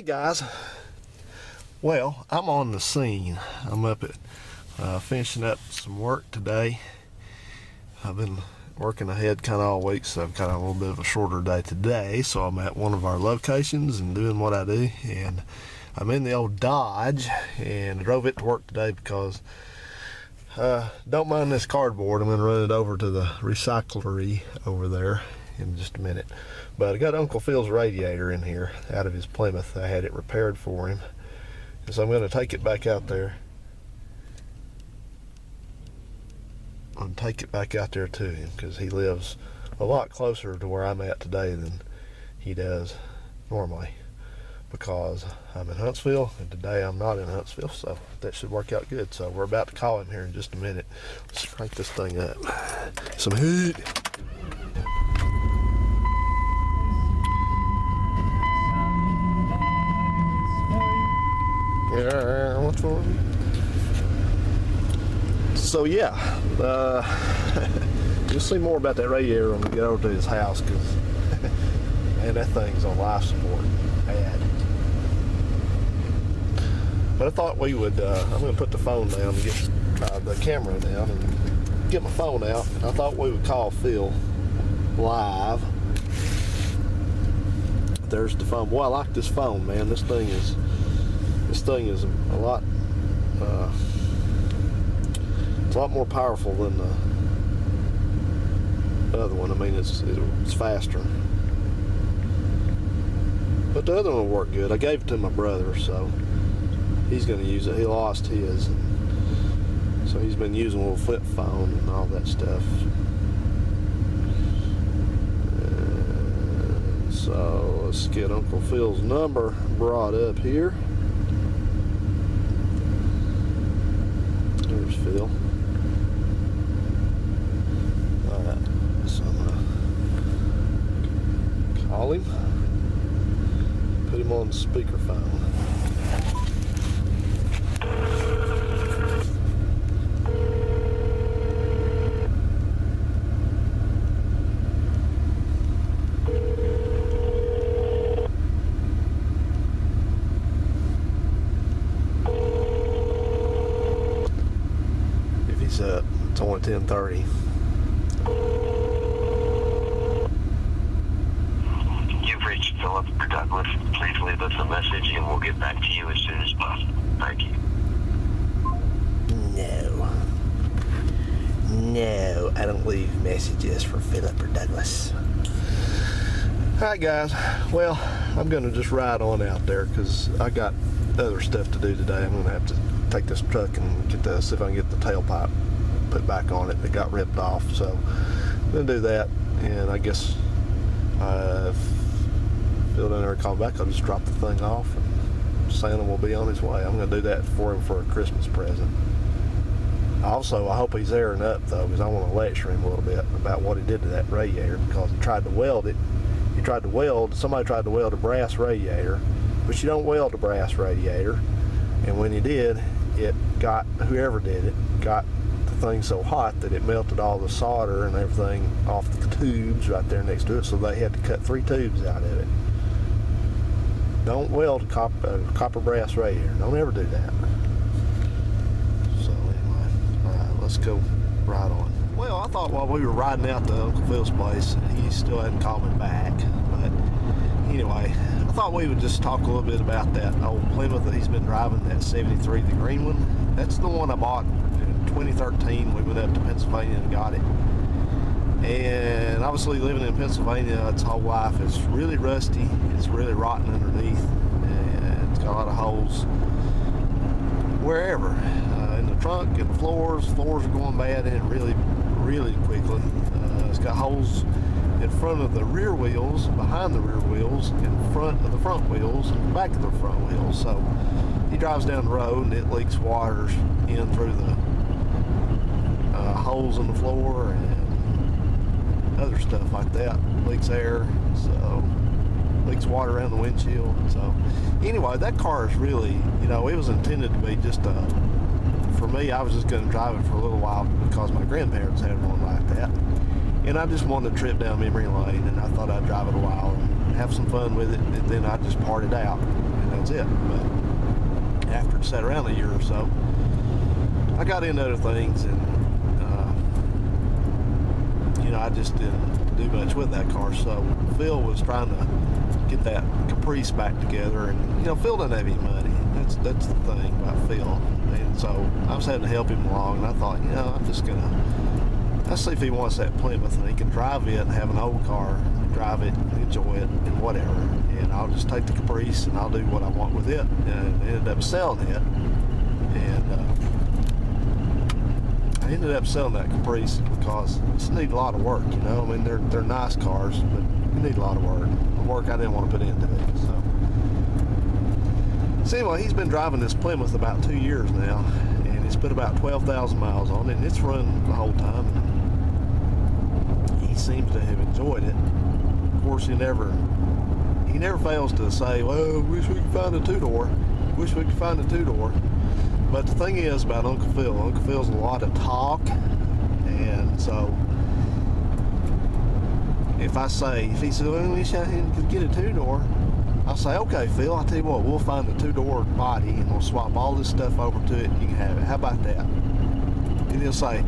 Hey guys, well, I'm on the scene. I'm up at finishing up some work today. I've been working ahead kind of all week, so I've got a little bit of a shorter day today. So I'm at one of our locations and doing what I do, and I'm in the old Dodge, and I drove it to work today because don't mind this cardboard. I'm going to run it over to the recyclery over there in just a minute. But I got Uncle Phil's radiator in here out of his Plymouth. I had it repaired for him, and so I'm going to take it back out there. And take it back out there to him because he lives a lot closer to where I'm at today than he does normally, because I'm in Huntsville and today I'm not in Huntsville, so that should work out good. So we're about to call him here in just a minute. Let's crank this thing up. Some heat. Yeah, what's wrong? So yeah, you'll see more about that radiator when we get over to his house, because man, that thing's on life support bad. But I thought we would, I'm going to put the phone down and get the camera down and get my phone out. I thought we would call Phil live. There's the phone. Boy, I like this phone, man. This thing is a lot, it's a lot more powerful than the other one. I mean, it's faster. But the other one will work good. I gave it to my brother, so he's going to use it. He lost his, so he's been using a little flip phone and all that stuff. And so let's get Uncle Phil's number brought up here. There's Phil. Alright, so I'm gonna call him, put him on speakerphone. Up. It's only 10:30. You've reached Philip Douglas. Please leave us a message and we'll get back to you as soon as possible. Thank you. No, I don't leave messages for Philip or Douglas. Alright guys, well, I'm going to just ride on out there because I got other stuff to do today. I'm going to have to take this truck and get this, see if I can get the tailpipe put back on it. It got ripped off, so I'm going to do that. And I guess if Phil down there call back, I'll just drop the thing off and Santa will be on his way. I'm going to do that for him for a Christmas present. Also, I hope he's airing up though, because I want to lecture him a little bit about what he did to that radiator, because he tried to weld it. Somebody tried to weld a brass radiator, but you don't weld a brass radiator. And when he did, whoever did it got the thing so hot that it melted all the solder and everything off the tubes right there next to it, so they had to cut 3 tubes out of it. Don't weld a copper brass radiator. Don't ever do that. So anyway, alright, let's go ride on. Well, I thought while we were riding out to Uncle Phil's place, he still hadn't called me back. But anyway, I thought we would just talk a little bit about that old Plymouth that he's been driving, that 73, the green one. That's the one I bought in 2013. We went up to Pennsylvania and got it. And obviously living in Pennsylvania its whole life, it's really rusty. It's really rotten underneath. And it's got a lot of holes wherever. In the trunk, in the floors. Floors are going bad in it really, really quickly. It's got holes in front of the rear wheels, behind the rear wheels, in front of the front wheels, and back of the front wheels. So he drives down the road and it leaks water in through the holes in the floor and other stuff like that. Leaks air, so leaks water around the windshield. So anyway, that car is really, it was intended to be just for me, I was just going to drive it for a little while because my grandparents had one like that. And I just wanted to trip down memory lane, and I thought I'd drive it a while and have some fun with it, and then I just part it out. was it. But after it sat around a year or so, I got into other things, and I just didn't do much with that car. So Phil was trying to get that Caprice back together, and Phil doesn't have any money. That's the thing about Phil, and so I was having to help him along. And I thought, I'm just let's see if he wants that Plymouth, and he can drive it and have an old car, drive it, enjoy it, and whatever. And I'll just take the Caprice and I'll do what I want with it. And I ended up selling it, and I ended up selling that Caprice because it just need a lot of work. I mean, they're nice cars, but you need a lot of work. The work I didn't want to put into it. So anyway, he's been driving this Plymouth about 2 years now, and he's put about 12,000 miles on it, and it's run the whole time. He seems to have enjoyed it. Of course, he never fails to say, well, wish we could find a two-door. Wish we could find a two-door. But the thing is about Uncle Phil's a lot of talk, and so if he says, well, I wish I could get a two-door, I'll say, okay, Phil, I'll tell you what, we'll find a two-door body and we'll swap all this stuff over to it and you can have it. How about that? And he'll say,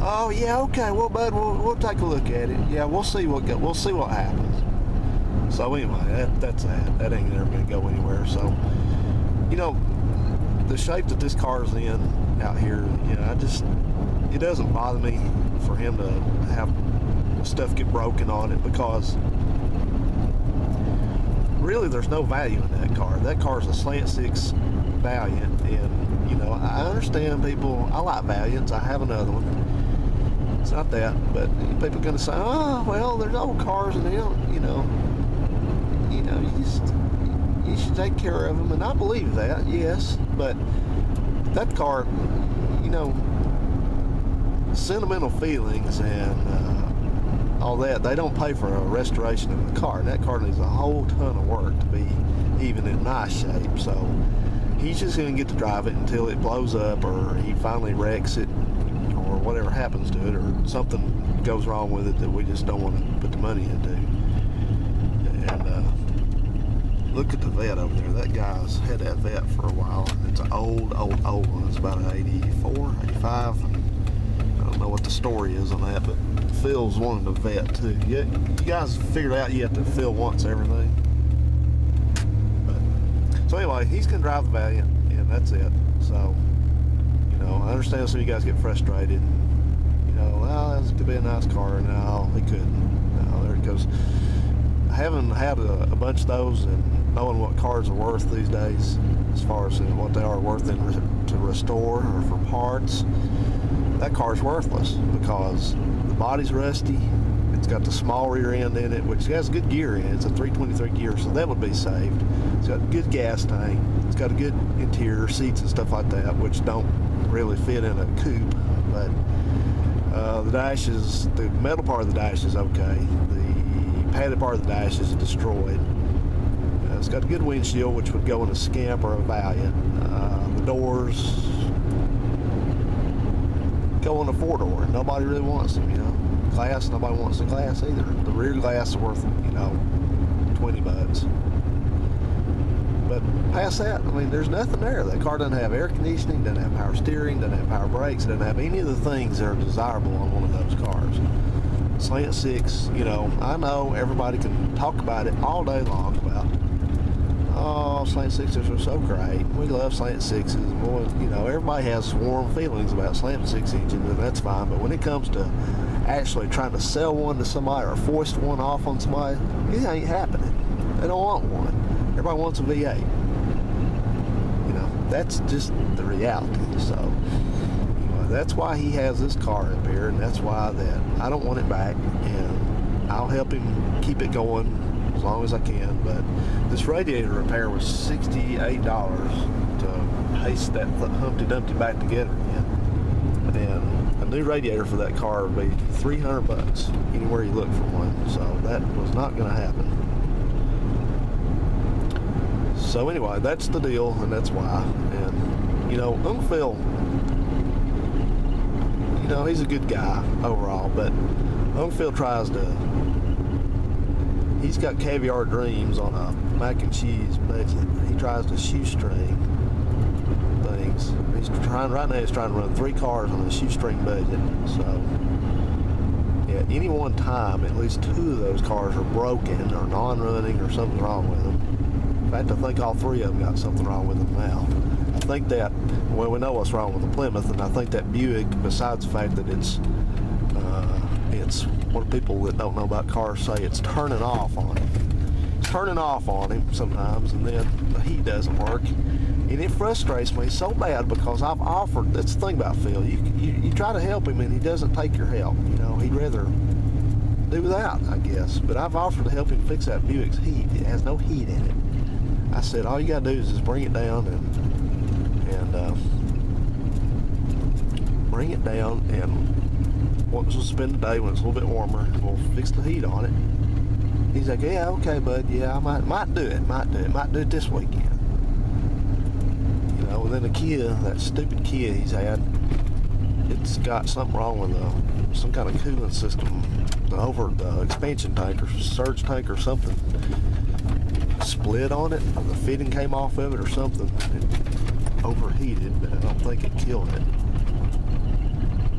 oh yeah, okay, well, bud, we'll take a look at it. Yeah, we'll see what happens. So anyway, that's that. That ain't never gonna go anywhere. So, the shape that this car's in out here, it doesn't bother me for him to have stuff get broken on it, because really there's no value in that car. That car's a Slant 6 Valiant, and I understand people. I like Valiants. I have another one. It's not that, but people are going to say, oh, well, there's old cars and they don't, you should take care of them, and I believe that, yes, but that car, sentimental feelings and all that, they don't pay for a restoration of a car. That car needs a whole ton of work to be even in nice shape. So he's just going to get to drive it until it blows up, or he finally wrecks it, or whatever happens to it, or something goes wrong with it that we just don't want to put the money into. And look at the vet over there. That guy's had that vet for a while, and it's an old one. It's about an 84, 85. I don't know what the story is on that, but Phil's wanting a vet too. You guys figured out yet that Phil wants everything. So anyway, he's gonna drive the Valiant, and that's it. So, I understand some of you guys get frustrated. Well, this could be a nice car. No, he couldn't. No, there it goes. Having had a bunch of those and knowing what cars are worth these days, as far as what they are worth to restore or for parts, that car's worthless because the body's rusty. It's got the small rear end in it, which has good gear in it. It's a 323 gear, so that would be saved. It's got a good gas tank. It's got a good interior, seats and stuff like that, which don't really fit in a coupe. But the dash the metal part of the dash is okay. The padded part of the dash is destroyed. It's got a good windshield, which would go in a Scamp or a Valiant. The doors go in a 4-door. Nobody really wants them, Glass, nobody wants the glass either. The rear glass is worth, $20. But past that, there's nothing there. That car doesn't have air conditioning, doesn't have power steering, doesn't have power brakes, doesn't have any of the things that are desirable on one of those cars. Slant 6, I know everybody can talk about it all day long about, oh, Slant 6s are so great. We love Slant 6s. Boy, everybody has warm feelings about Slant 6 engines, and that's fine. But when it comes to actually trying to sell one to somebody or foist one off on somebody, it ain't happening. They don't want one. Everybody wants a V8. That's just the reality. So that's why he has this car up here, and that's why that I don't want it back, and I'll help him keep it going as long as I can. But this radiator repair was $68 to paste that Humpty Dumpty back together again, and a new radiator for that car would be $300 anywhere you look for one. So that was not going to happen. So anyway, that's the deal, and that's why. And Uncle Phil, he's a good guy overall, but Uncle Phil tries to he's got caviar dreams on a mac and cheese budget. He tries to shoestring things. He's trying right now. He's trying to run 3 cars on a shoestring budget. So, yeah, at any one time, at least 2 of those cars are broken or non-running or something's wrong with them. In fact, I think all 3 of them got something wrong with them now. I think that, well, we know what's wrong with the Plymouth, and I think that Buick, besides the fact that it's what people that don't know about cars say, it's turning off on him. It's turning off on him sometimes, and then the heat doesn't work. And it frustrates me so bad because I've offered, that's the thing about Phil, you try to help him and he doesn't take your help. You know, he'd rather do without, I guess. But I've offered to help him fix that Buick's heat. It has no heat in it. I said, all you gotta do is just bring it down and bring it down, and once we'll spend the day when it's a little bit warmer, we'll fix the heat on it. He's like, yeah, okay, bud, yeah, I might do it this weekend. You know, and then the Kia, that stupid Kia he's had, it's got something wrong with some kind of coolant system over the expansion tank or surge tank or something. Split on it, the fitting came off of it or something. It overheated, but I don't think it killed it.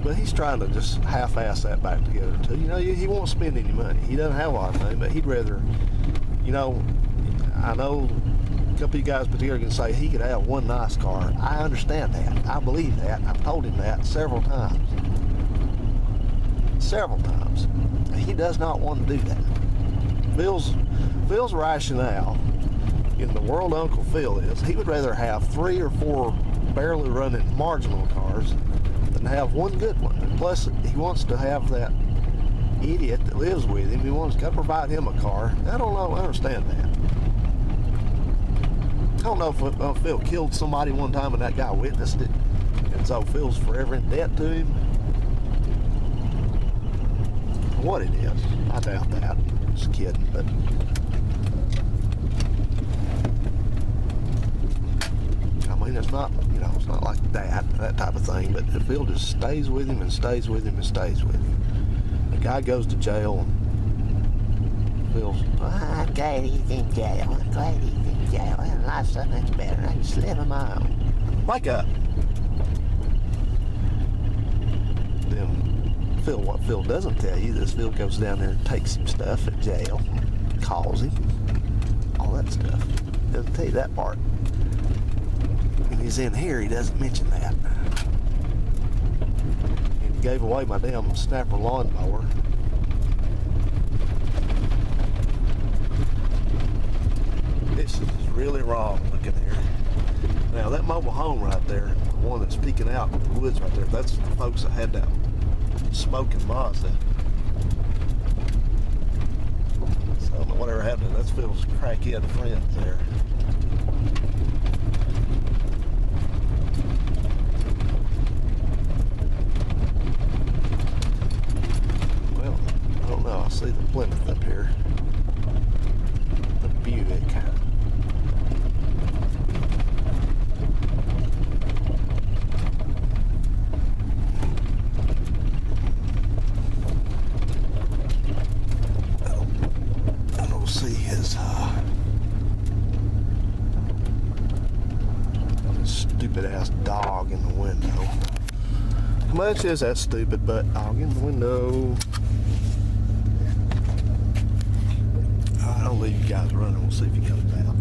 But he's trying to just half-ass that back together too. You know, he won't spend any money. He doesn't have a lot of money, but he'd rather, you know, I know a couple of you guys particularly can say he could have one nice car. I understand that. I believe that. I've told him that several times. Several times. He does not want to do that. Phil's rationale in the world Uncle Phil is he would rather have 3 or 4 barely running marginal cars than have one good one. And plus, he wants to have that idiot that lives with him. He wants to provide him a car. I don't know. I understand that. I don't know if Phil killed somebody one time and that guy witnessed it, and so Phil's forever in debt to him. What it is, I doubt that. Just kidding, but. I mean, it's not, you know, it's not like that type of thing, but if Phil just stays with him and stays with him and stays with him. The guy goes to jail and Phil's, I'm glad he's in jail, I'm glad he's in jail, and life's so much better, I just live on my own. Wake up. Then Phil, what Phil doesn't tell you is Phil goes down there and takes him stuff at jail, calls him, all that stuff. Doesn't tell you that part. When he's in here, he doesn't mention that. And he gave away my damn snapper lawnmower. This is really wrong looking here. Now that mobile home right there, the one that's peeking out in the woods right there, that's the folks that had that smoking Mazda. So I don't know whatever happened. That's Phil's crackhead friends there. Well, I don't know. I see the Plymouth up here. The Buick. Stupid ass dog in the window. How much is that stupid butt dog in the window? I'll leave you guys running. We'll see if he comes out.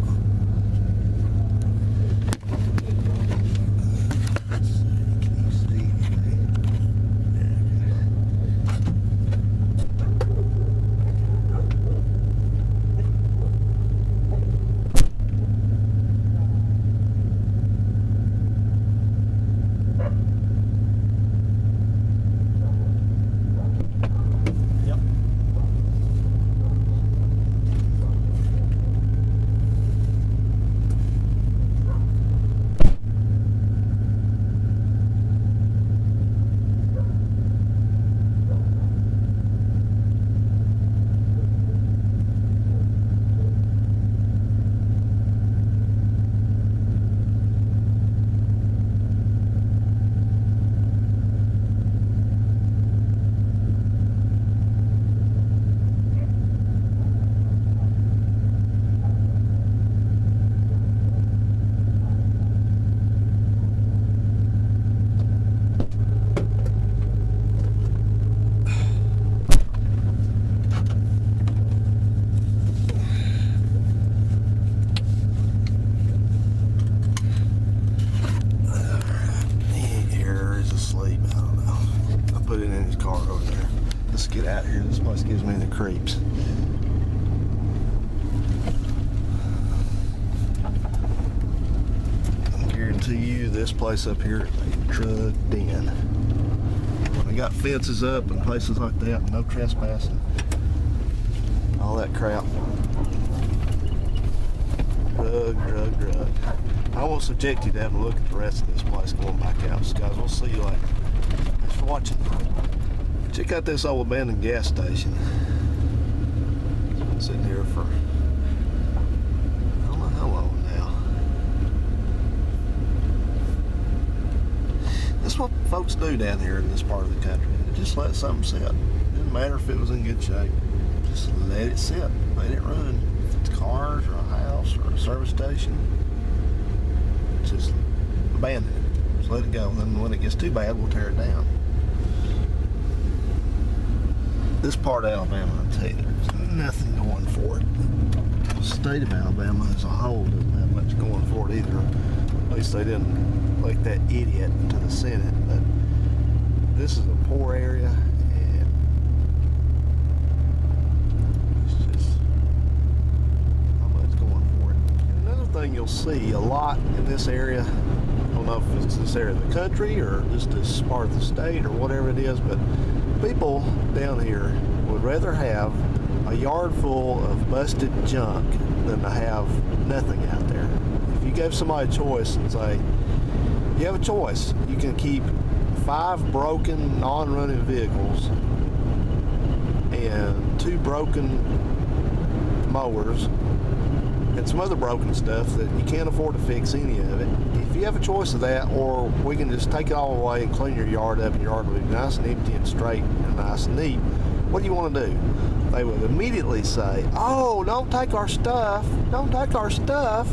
Let's see. Can you see anything? his car over there. Let's get out of here. This place gives me the creeps. I guarantee you this place up here is a drug den. When they got fences up and places like that, no trespassing, all that crap. Drug. I won't subject you to having a look at the rest of this place going back out. So guys, we'll see you later. Thanks for watching. Check out this old abandoned gas station. It's been sitting here for I don't know how long now. That's what folks do down here in this part of the country. They just let something sit. Didn't matter if it was in good shape. Just let it sit. Let it run. If it's cars or a house or a service station, just abandon it. Just let it go. Then when it gets too bad, we'll tear it down. This part of Alabama, I'll tell you, there's nothing going for it. The state of Alabama as a whole doesn't have much going for it either. At least they didn't elect that idiot to the Senate. But this is a poor area, and it's just not much going for it. And another thing you'll see a lot in this area, I don't know if it's this area of the country or just this part of the state or whatever it is, but people down here would rather have a yard full of busted junk than to have nothing out there. If you gave somebody a choice and say, you have a choice, you can keep 5 broken, non-running vehicles and 2 broken mowers and some other broken stuff that you can't afford to fix any of it. If you have a choice of that, or we can just take it all away and clean your yard up and your yard will be nice and empty and straight and nice and neat, what do you want to do? They would immediately say, oh, don't take our stuff. Don't take our stuff.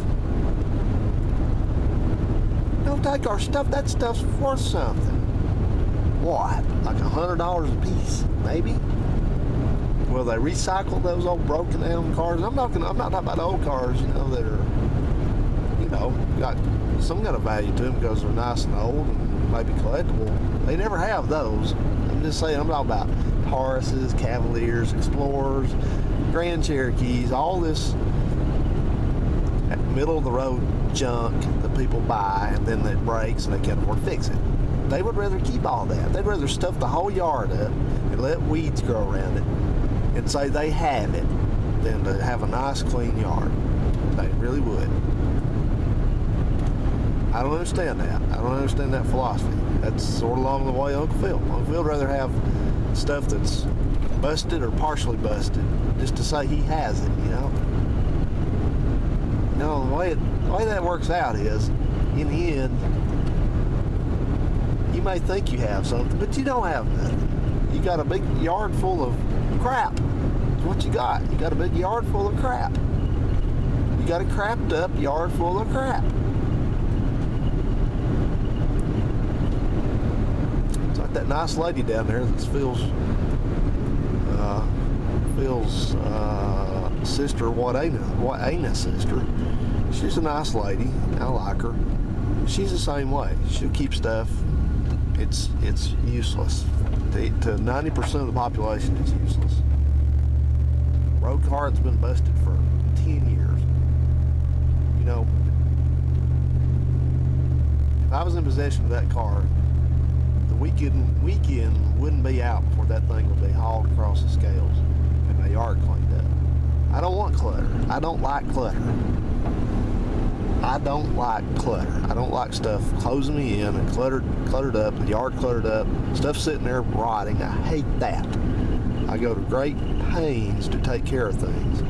Don't take our stuff. That stuff's worth something. What? Like $100 a piece, maybe? Will they recycle those old broken down cars? I'm not talking about old cars, you know, that are, you know, got some kind of value to them because they're nice and old and maybe collectible. They never have those. I'm just saying, I'm talking about Tauruses, Cavaliers, Explorers, Grand Cherokees, all this middle of the road junk that people buy and then it breaks and they can't afford to fix it. They would rather keep all that. They'd rather stuff the whole yard up and let weeds grow around it and say they have it than to have a nice clean yard. They really would. I don't understand that. I don't understand that philosophy. That's sort of along the way Uncle Phil. Uncle Phil would rather have stuff that's busted or partially busted just to say he has it, you know? You know, the way that works out is, in the end, you may think you have something, but you don't have nothing. You got a big yard full of crap. That's what you got. You got a big yard full of crap. You got a crapped up yard full of crap. It's like that nice lady down there. That's Phil's sister. What ain't a sister? She's a nice lady. I like her. She's the same way. She'll keep stuff. It's useless. To 90% of the population, it's useless. Road car that's been busted for 10 years. You know, if I was in possession of that car, the weekend wouldn't be out before that thing would be hauled across the scales and my yard cleaned up. I don't want clutter. I don't like clutter. I don't like clutter. I don't like stuff closing me in and cluttered up, the yard cluttered up, stuff sitting there rotting. I hate that. I go to great pains to take care of things.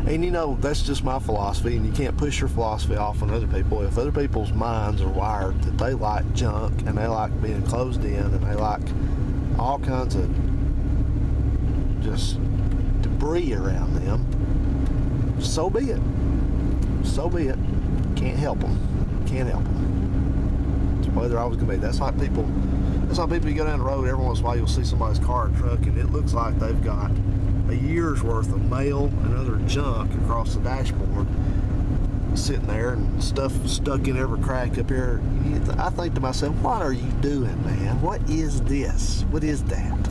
And you know, that's just my philosophy, and you can't push your philosophy off on other people. If other people's minds are wired that they like junk and they like being closed in and they like all kinds of just debris around them, so be it. So be it. Can't help them. Can't help them. It's the way they're always going to be. That's how people you go down the road, every once in a while you'll see somebody's car or truck and it looks like they've got a year's worth of mail and other junk across the dashboard sitting there and stuff stuck in every crack up here. I think to myself, what are you doing, man? What is this? What is that?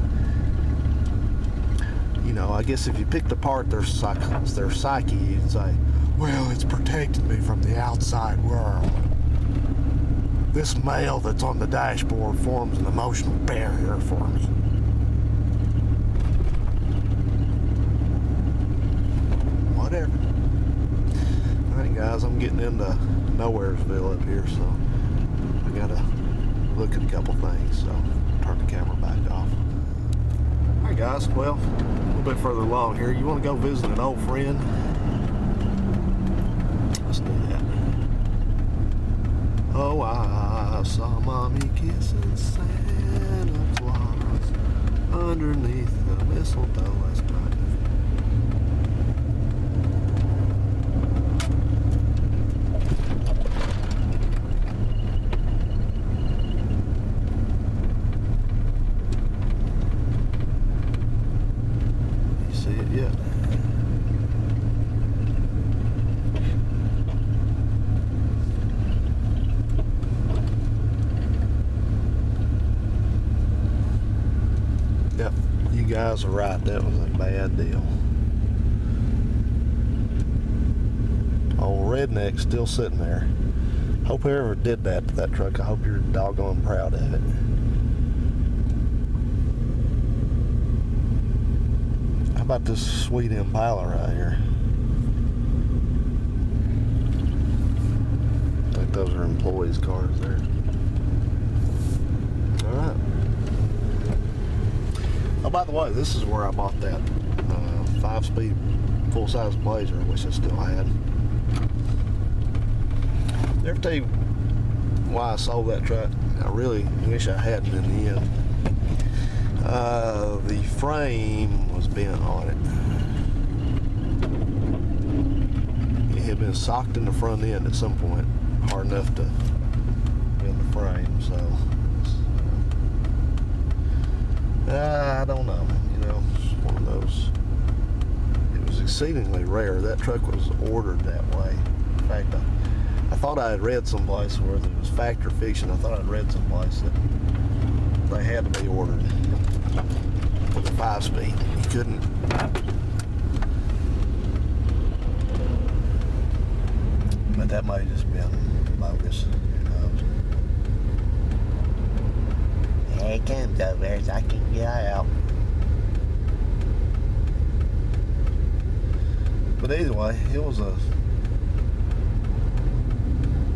You know, I guess if you picked apart their psyche, you'd say, well, it's protecting me from the outside world. This male that's on the dashboard forms an emotional barrier for me. Whatever. Alright guys, I'm getting into Nowheresville up here, so I gotta look at a couple things, so turn the camera back off. Alright guys, well, a little bit further along here, you want to go visit an old friend? Let's do that. Oh, I saw Mommy kissing Santa Claus underneath the mistletoe last night. Yep, you guys are right. That was a bad deal. Old redneck's still sitting there. Hope whoever did that to that truck, I hope you're doggone proud of it. How about this sweet Impala right here? I think those are employees' cars there. Alright. Oh, by the way, this is where I bought that 5-speed full-size Blazer. I wish I still had. Never tell you why I sold that truck. I really wish I hadn't in the end. The frame was bent on it. It had been socked in the front end at some point, hard enough to bend the frame, so I don't know, you know, it's one of those. It was exceedingly rare. That truck was ordered that way. In fact, I thought I had read someplace where it was factory fiction. I thought I'd read someplace that they had to be ordered with a 5-speed. You couldn't. But that might have just been bogus. Here it comes over there so I can get out. But either way, it was a.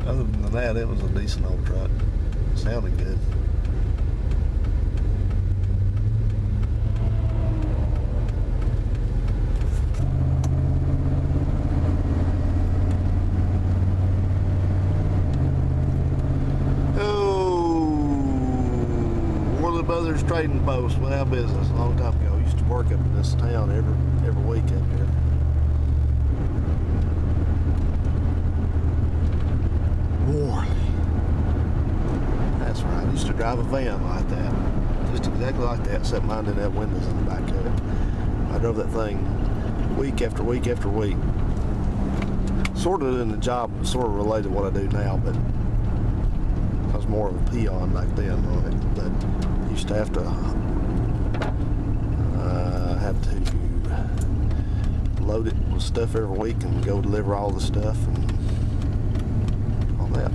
Other than that, it was a decent old truck. Sounded good. Brothers Trading Post went out of business a long time ago. I used to work up in this town every week up here. Warley. That's right. I used to drive a van like that. Just exactly like that, except mine didn't have windows in the back of it. I drove that thing week after week after week. Sort of in the job, sort of related to what I do now, but I was more of a peon back then on it. But used to have to load it with stuff every week and go deliver all the stuff and all that.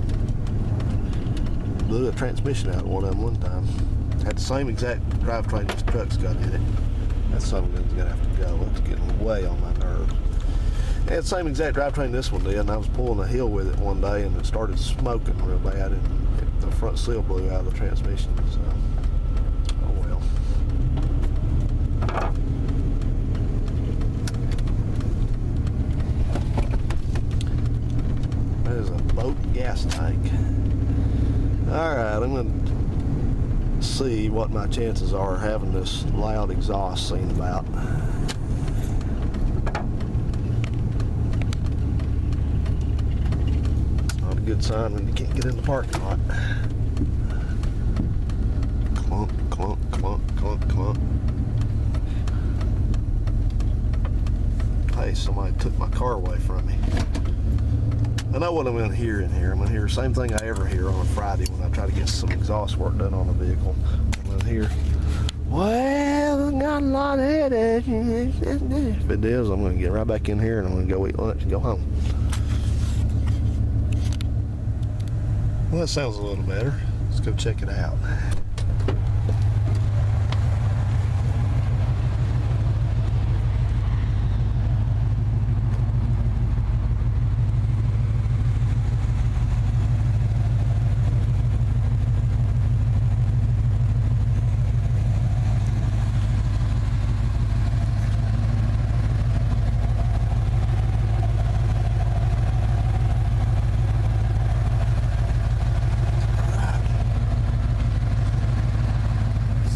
Blew a transmission out of one of them one time. Had the same exact drivetrain this truck's got in it. That something's gonna have to go. It's getting way on my nerve. Had the same exact drivetrain this one did, and I was pulling a hill with it one day and it started smoking real bad and the front seal blew out of the transmission. So. Gas tank. Alright, I'm going to see what my chances are having this loud exhaust seen about. It's not a good sign when you can't get in the parking lot. Clunk, clunk, clunk, clunk, clunk. Hey, somebody took my car away from me. I know what I'm going to hear in here. I'm going to hear the same thing I ever hear on a Friday when I try to get some exhaust work done on a vehicle. I'm going to hear, well, I got a lot of headaches. If it is, I'm going to get right back in here and I'm going to go eat lunch and go home. Well, that sounds a little better. Let's go check it out.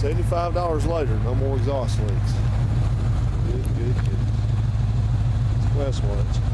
$75 later, no more exhaust leaks. Good, good, good. Well, that's what.